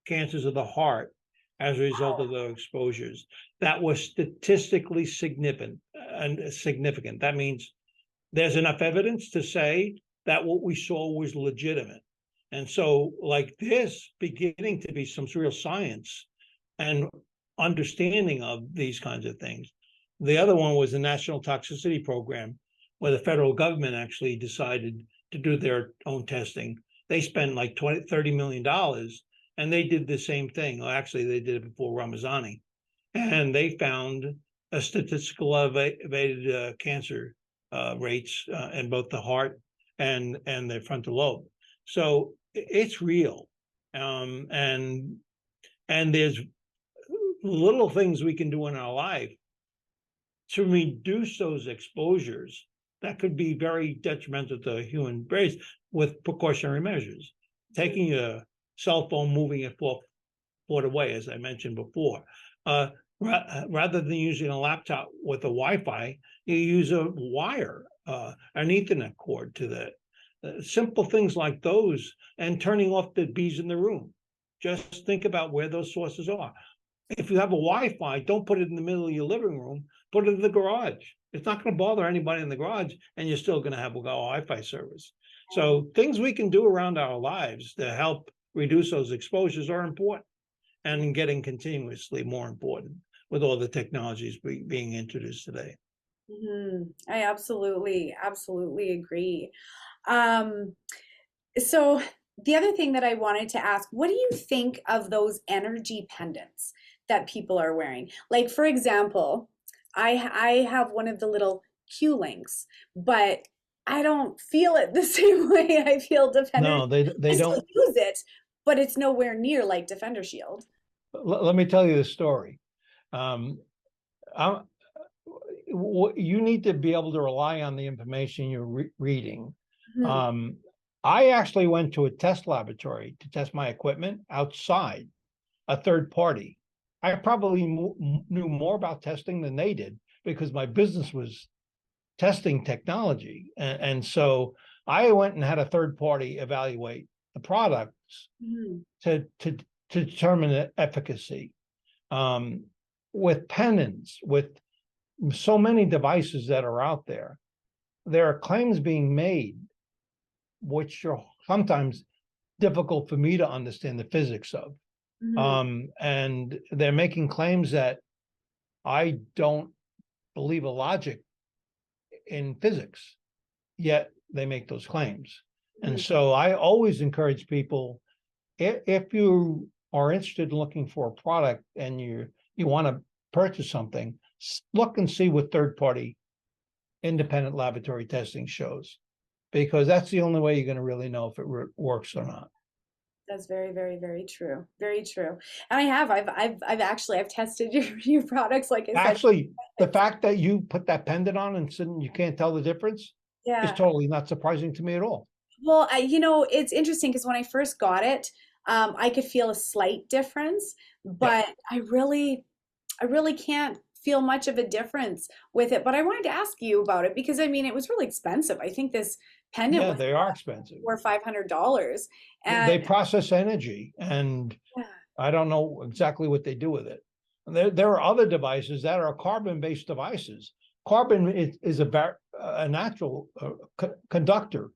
S2: cancers of the heart as a result of the exposures. That was statistically significant. That means there's enough evidence to say that what we saw was legitimate. And so, like this, beginning to be some real science and understanding of these kinds of things. The other one was the National Toxicity Program, where the federal government actually decided to do their own testing. They spent like $30 million, and they did the same thing. Well, actually, they did it before Ramazzani. And they found a statistical elevated cancer rates in both the heart and the frontal lobe. So it's real, and there's little things we can do in our life to reduce those exposures that could be very detrimental to the human race with precautionary measures. Taking a cell phone, moving it 4 foot away, as I mentioned before. Rather than using a laptop with a Wi-Fi, you use a wire, an Ethernet cord to that. Simple things like those, and turning off the bees in the room. Just think about where those sources are. If you have a Wi-Fi, don't put it in the middle of your living room, put it in the garage. It's not going to bother anybody in the garage, and you're still going to have a Wi-Fi service. So things we can do around our lives to help reduce those exposures are important, and getting continuously more important with all the technologies being introduced today.
S1: I absolutely agree. So the other thing that I wanted to ask, what do you think of those energy pendants that people are wearing? Like, for example, I have one of the little Q links, but I don't feel it the same way I feel Defender.
S2: No, they
S1: I
S2: don't
S1: still use it, but it's nowhere near like DefenderShield.
S2: Let me tell you the story. You need to be able to rely on the information you're reading. I actually went to a test laboratory to test my equipment outside, a third party. I probably knew more about testing than they did because my business was testing technology. And so I went and had a third party evaluate the products to determine the efficacy. With pendants, with so many devices that are out there. There are claims being made, which are sometimes difficult for me to understand the physics of. And they're making claims that I don't believe a logic in physics, yet they make those claims. And so I always encourage people, if you are interested in looking for a product and you want to purchase something, look and see what third-party independent laboratory testing shows, because that's the only way you're going to really know if it works or not.
S1: That's very, very, very true. Very true. And I've tested your products, like I said.
S2: Actually, the fact that you put that pendant on and you can't tell the difference is totally not surprising to me at all.
S1: Well, it's interesting because when I first got it, I could feel a slight difference, but I really can't feel much of a difference with it. But I wanted to ask you about it because it was really expensive. I think this pendant was
S2: they are expensive.
S1: $400-500, and
S2: they process energy, and I don't know exactly what they do with it. There are other devices that are carbon-based devices. Carbon is a natural conductor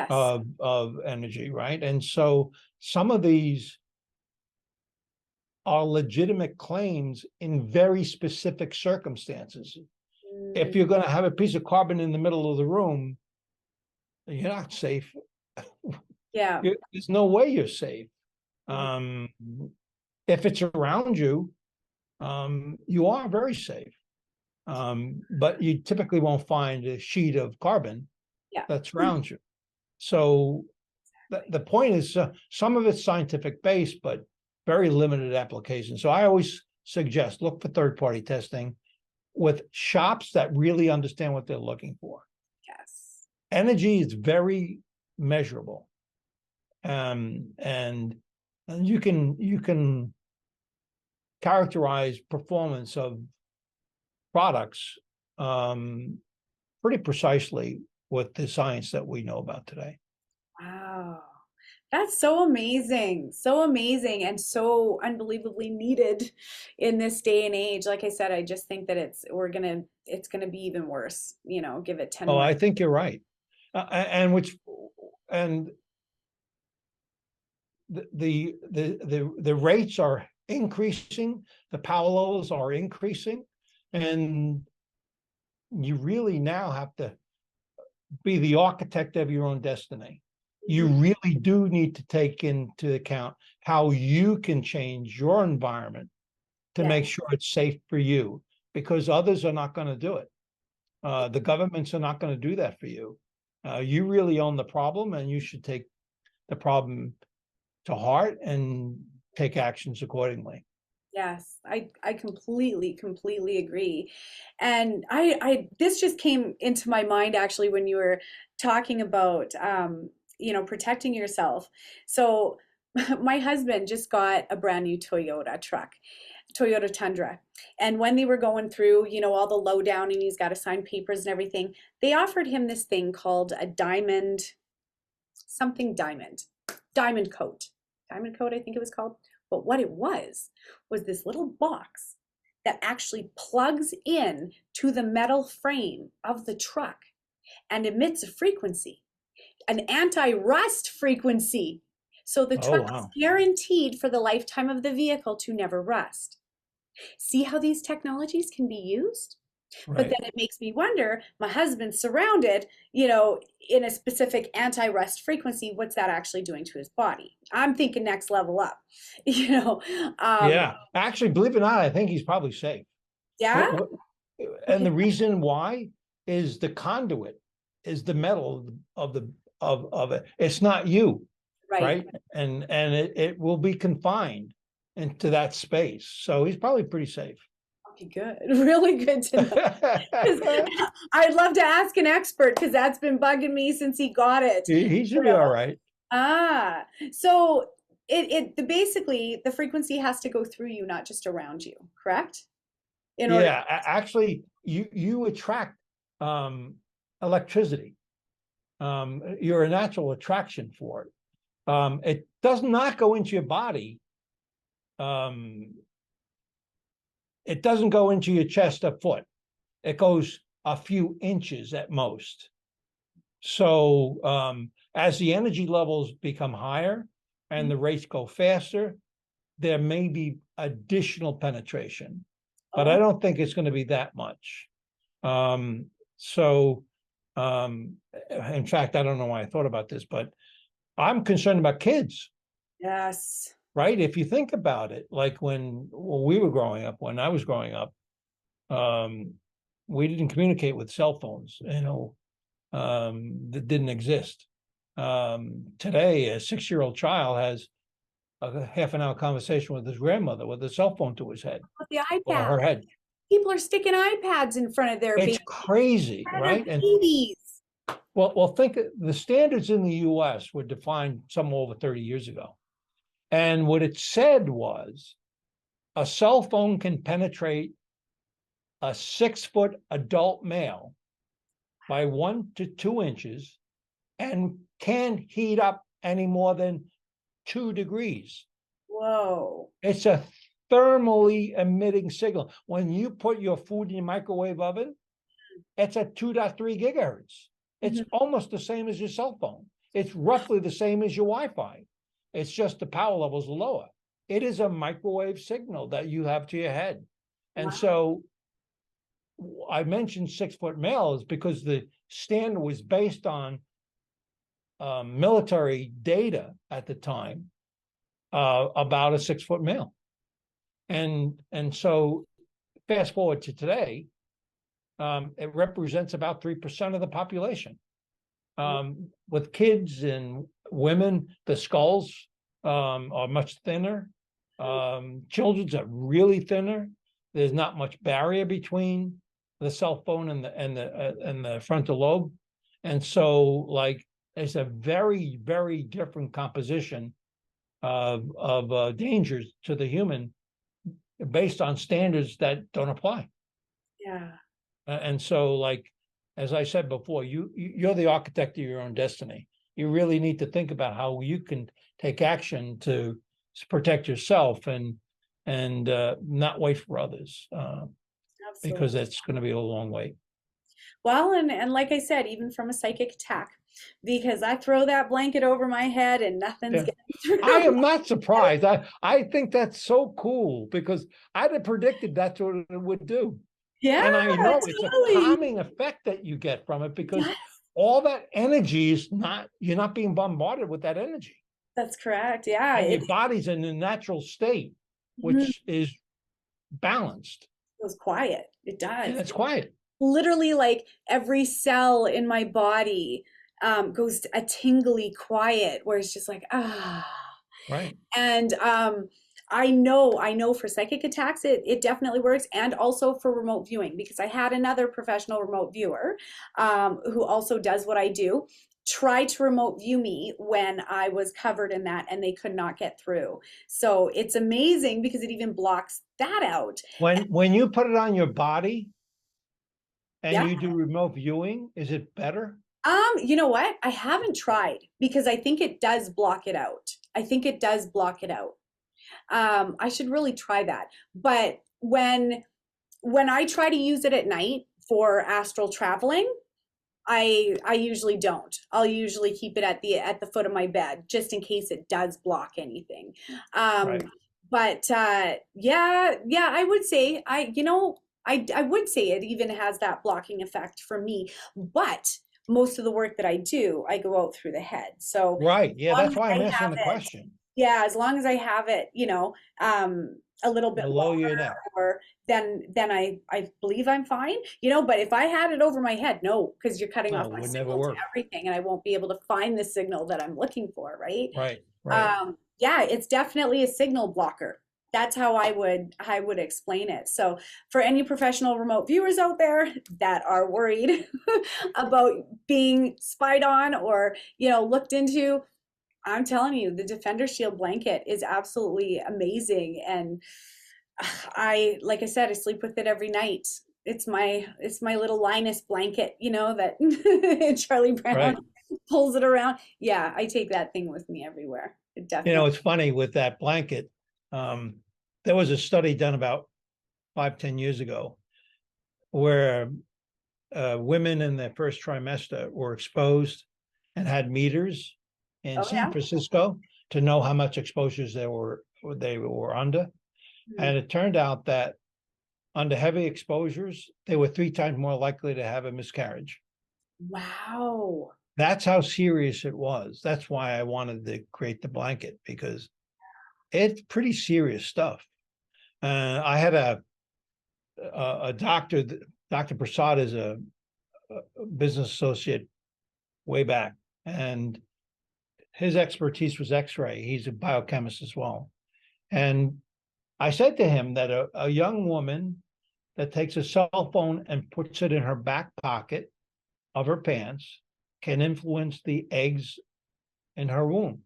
S2: of energy, right? And so some of these are legitimate claims in very specific circumstances. If you're going to have a piece of carbon in the middle of the room, you're not safe. There's no way you're safe. If it's around you, you are very safe. But you typically won't find a sheet of carbon that's around you. So the point is, some of it's scientific based, but very limited application. So I always suggest look for third-party testing with shops that really understand what they're looking for.
S1: Yes.
S2: Energy is very measurable. And you can characterize performance of products pretty precisely with the science that we know about today. Wow.
S1: That's so amazing, and so unbelievably needed in this day and age. Like I said, I just think that it's gonna be even worse. Give it 10 more.
S2: I think you're right, and the rates are increasing, the power levels are increasing, and you really now have to be the architect of your own destiny. You really do need to take into account how you can change your environment to make sure it's safe for you, because others are not going to do it. The governments are not going to do that for you. You really own the problem, and you should take the problem to heart and take actions accordingly.
S1: Yes, I completely agree. And this just came into my mind actually when you were talking about protecting yourself. So my husband just got a brand new Toyota truck, Toyota Tundra. And when they were going through, all the lowdown and he's got to sign papers and everything, they offered him this thing called a diamond coat. Diamond coat, I think it was called. But what it was this little box that actually plugs in to the metal frame of the truck and emits a frequency, an anti-rust frequency. So the truck is guaranteed for the lifetime of the vehicle to never rust. See how these technologies can be used? Right. But then it makes me wonder, my husband's surrounded, in a specific anti-rust frequency, what's that actually doing to his body? I'm thinking next level up,
S2: Yeah, actually, believe it or not, I think he's probably safe.
S1: Yeah.
S2: And the reason why is the conduit is the metal of it. It's not you, right? And it will be confined into that space. So he's probably pretty safe.
S1: Good, really good to know. I'd love to ask an expert because that's been bugging me since he got it.
S2: He should be all right.
S1: So it basically the frequency has to go through you, not just around you, correct?
S2: Actually, you attract electricity. You're a natural attraction for it. It does not go into your body. It doesn't go into your chest or foot. It goes a few inches at most. So as the energy levels become higher and the rates go faster, there may be additional penetration, but I don't think it's going to be that much. So in fact, I don't know why I thought about this, but I'm concerned about kids.
S1: Yes.
S2: Right? If you think about it, like when we were growing up, when I was growing up, we didn't communicate with cell phones, that didn't exist. Today, a 6-year-old child has a half an hour conversation with his grandmother with a cell phone to his head
S1: With the
S2: or
S1: iPad.
S2: her head.
S1: People are sticking iPads in front of their
S2: It's
S1: babies.
S2: crazy, right? And
S1: babies.
S2: well, think the standards in the US were defined some over 30 years ago. And what it said was a cell phone can penetrate a 6-foot adult male by 1 to 2 inches and can't heat up any more than 2 degrees.
S1: Whoa.
S2: It's a thermally emitting signal. When you put your food in your microwave oven, it's at 2.3 gigahertz. It's almost the same as your cell phone. It's roughly the same as your Wi-Fi. It's just the power levels are lower. It is a microwave signal that you have to your head. And so I mentioned 6-foot males because the standard was based on military data at the time about a 6-foot male. And so fast forward to today, it represents about 3% of the population. With kids and women, the skulls are much thinner. Children's are really thinner. There's not much barrier between the cell phone and the frontal lobe, and so like it's a very, very different composition of dangers to the human based on standards that don't apply.
S1: Yeah.
S2: And so, like as I said before, you're the architect of your own destiny. You really need to think about how you can take action to protect yourself and not wait for others, because that's going to be a long wait.
S1: Well, and like I said, even from a psychic attack, because I throw that blanket over my head and nothing's getting through.
S2: I am not surprised. I think that's so cool because I'd have predicted that's what it would do.
S1: Yeah,
S2: and I know
S1: totally.
S2: It's a calming effect that you get from it because all that energy is you're not being bombarded with that energy.
S1: That's correct. Yeah.
S2: And your body's in a natural state, which is balanced.
S1: It goes quiet. It does.
S2: And it's quiet.
S1: Literally, like every cell in my body goes a tingly quiet where it's just like,
S2: Right.
S1: And I know for psychic attacks, it definitely works, and also for remote viewing, because I had another professional remote viewer who also does what I do, try to remote view me when I was covered in that, and they could not get through. So it's amazing because it even blocks that out.
S2: When you put it on your body and
S1: Yeah.
S2: you do remote viewing, is it better?
S1: You know what? I haven't tried because I think it does block it out. I think it does block it out. I should really try that. But when I try to use it at night for astral traveling, I usually don't. I'll usually keep it at the foot of my bed just in case it does block anything.
S2: Right.
S1: But yeah, I would say I would say it even has that blocking effect for me. But most of the work that I do, I go out through the head. So
S2: right. Yeah, that's why I'm asking the question.
S1: Yeah, as long as I have it, a little bit
S2: below your neck,
S1: or then I believe I'm fine, but if I had it over my head, no, because you're cutting off my signal to everything and I won't be able to find the signal that I'm looking for, right?
S2: Right.
S1: Yeah, it's definitely a signal blocker. That's how I would explain it. So for any professional remote viewers out there that are worried about being spied on or, looked into, I'm telling you, the DefenderShield blanket is absolutely amazing. And like I said, I sleep with it every night. It's my little Linus blanket, that Charlie Brown pulls it around. Yeah, I take that thing with me everywhere. It definitely.
S2: It's funny with that blanket. There was a study done about 5-10 years ago where women in their first trimester were exposed and had meters in
S1: Oh
S2: San
S1: yeah.
S2: Francisco to know how much exposures they were under. And it turned out that under heavy exposures, they were 3 times more likely to have a miscarriage.
S1: Wow.
S2: That's how serious it was. That's why I wanted to create the blanket, because it's pretty serious stuff. I had a doctor, Dr. Prasad is a business associate way back, and his expertise was X-ray. He's a biochemist as well. And I said to him that a young woman that takes a cell phone and puts it in her back pocket of her pants can influence the eggs in her womb,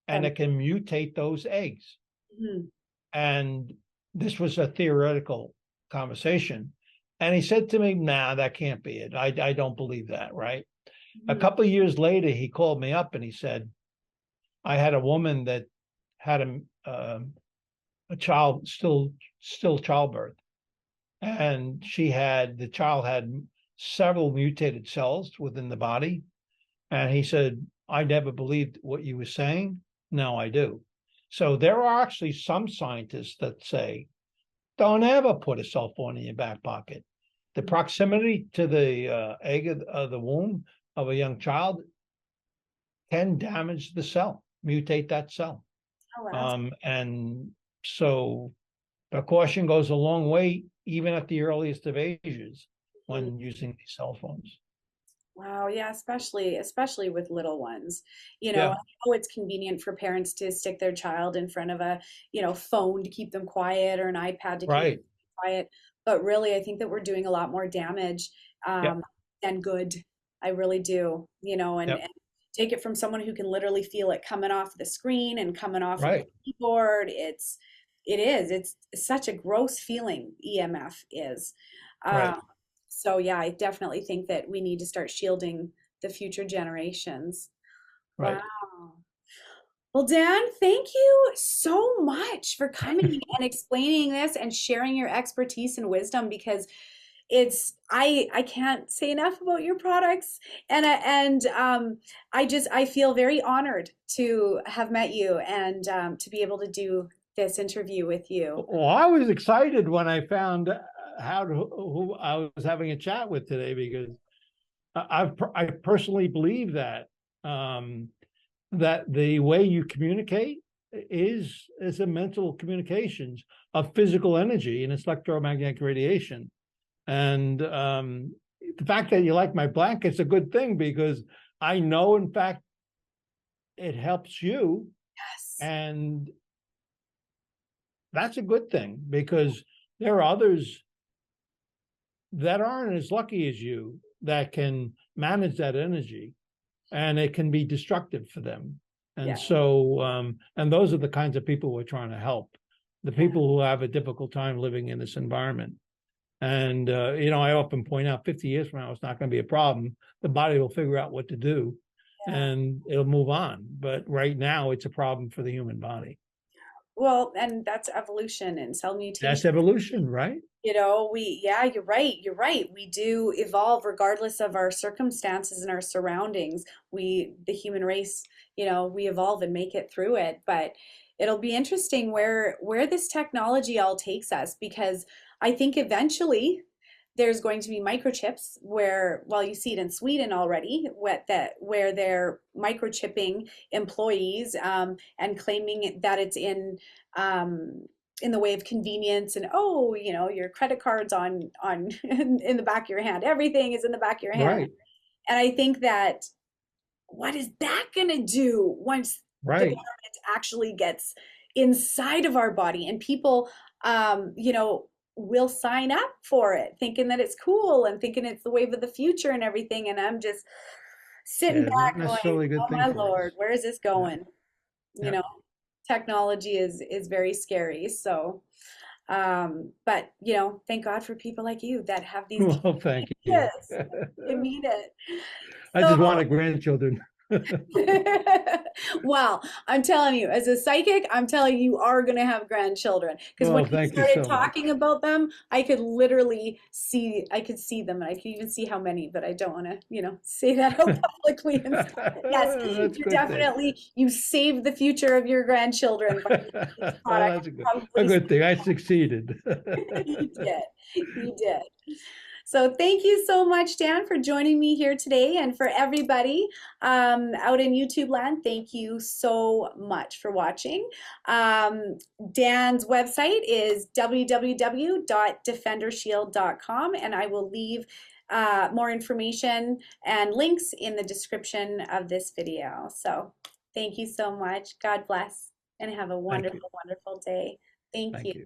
S2: and it can mutate those eggs.
S1: Mhm.
S2: And this was a theoretical conversation. And he said to me, nah, that can't be it. I don't believe that, right? A couple of years later, he called me up and he said, I had a woman that had a child, still childbirth. And the child had several mutated cells within the body. And he said, I never believed what you were saying. Now I do. So there are actually some scientists that say, don't ever put a cell phone in your back pocket. The proximity to the egg of the womb of a young child can damage the cell, mutate that cell.
S1: Oh, wow.
S2: And so precaution goes a long way, even at the earliest of ages when using these cell phones.
S1: Wow, yeah, especially with little ones. I
S2: Yeah,
S1: know it's convenient for parents to stick their child in front of a, phone to keep them quiet or an iPad to keep
S2: right.
S1: them quiet, but really I think that we're doing a lot more damage
S2: Yep,
S1: than good. I really do,
S2: yep,
S1: and take it from someone who can literally feel it coming off the screen and coming off of the
S2: right,
S1: keyboard. It's such a gross feeling, EMF is.
S2: right,
S1: Um, so yeah, I definitely think that we need to start shielding the future generations. Wow.
S2: right.
S1: Well, Dan, thank you so much for coming and explaining this and sharing your expertise and wisdom, because I can't say enough about your products, and I feel very honored to have met you and to be able to do this interview with you.
S2: Well, I was excited when I found who I was having a chat with today, because I personally believe that that the way you communicate is a mental communications of physical energy and it's electromagnetic radiation. And the fact that you like my blanket's a good thing, because I know, in fact, it helps you,
S1: Yes.
S2: and that's a good thing, because there are others that aren't as lucky as you that can manage that energy, and it can be destructive for them. And
S1: Yeah.
S2: so, and those are the kinds of people we're trying to help, the people who have a difficult time living in this environment. And, I often point out 50 years from now, it's not going to be a problem. The body will figure out what to do
S1: Yeah.
S2: and it'll move on. But right now, it's a problem for the human body.
S1: Well, and that's evolution and cell
S2: That's
S1: mutation.
S2: evolution, right?
S1: Yeah, you're right. You're right. We do evolve regardless of our circumstances and our surroundings. The human race, we evolve and make it through it. But it'll be interesting where this technology all takes us, because I think eventually there's going to be microchips where, well, you see it in Sweden already, where they're microchipping employees and claiming that it's in the way of convenience, and your credit cards on in the back of your hand, everything is in the back of your hand.
S2: Right,
S1: And I think that, what is that going to do once the
S2: right.
S1: government actually gets inside of our body, and people will sign up for it thinking that it's cool and thinking it's the wave of the future and everything, and I'm just sitting
S2: Yeah, not
S1: back going,
S2: necessarily a good
S1: oh
S2: thing
S1: my
S2: for
S1: lord,
S2: us.
S1: where is this
S2: Yeah,
S1: going? you
S2: yeah.
S1: know Technology is very scary. So but thank God for people like you that have these deep
S2: Well, thank you.
S1: ideas. You mean it.
S2: I
S1: So
S2: just wanted grandchildren.
S1: Well, I'm telling you, as a psychic, I'm telling you, you are going to have grandchildren. Because when
S2: Well,
S1: you
S2: thank you
S1: started
S2: so
S1: talking
S2: much.
S1: about them, I could literally see, I could see them, and I could even see how many, but I don't want to, say that out publicly and stuff. But yes,
S2: That's
S1: you're
S2: good thing.
S1: definitely, you saved the future of your grandchildren by using this product.
S2: That's a
S1: Probably
S2: good thing. I succeeded.
S1: you did. You did. So thank you so much, Dan, for joining me here today. And for everybody out in YouTube land, thank you so much for watching. Dan's website is www.defendershield.com, and I will leave more information and links in the description of this video. So thank you so much. God bless, and have a
S2: Thank you.
S1: wonderful, wonderful day. Thank
S2: Thank
S1: you.
S2: you.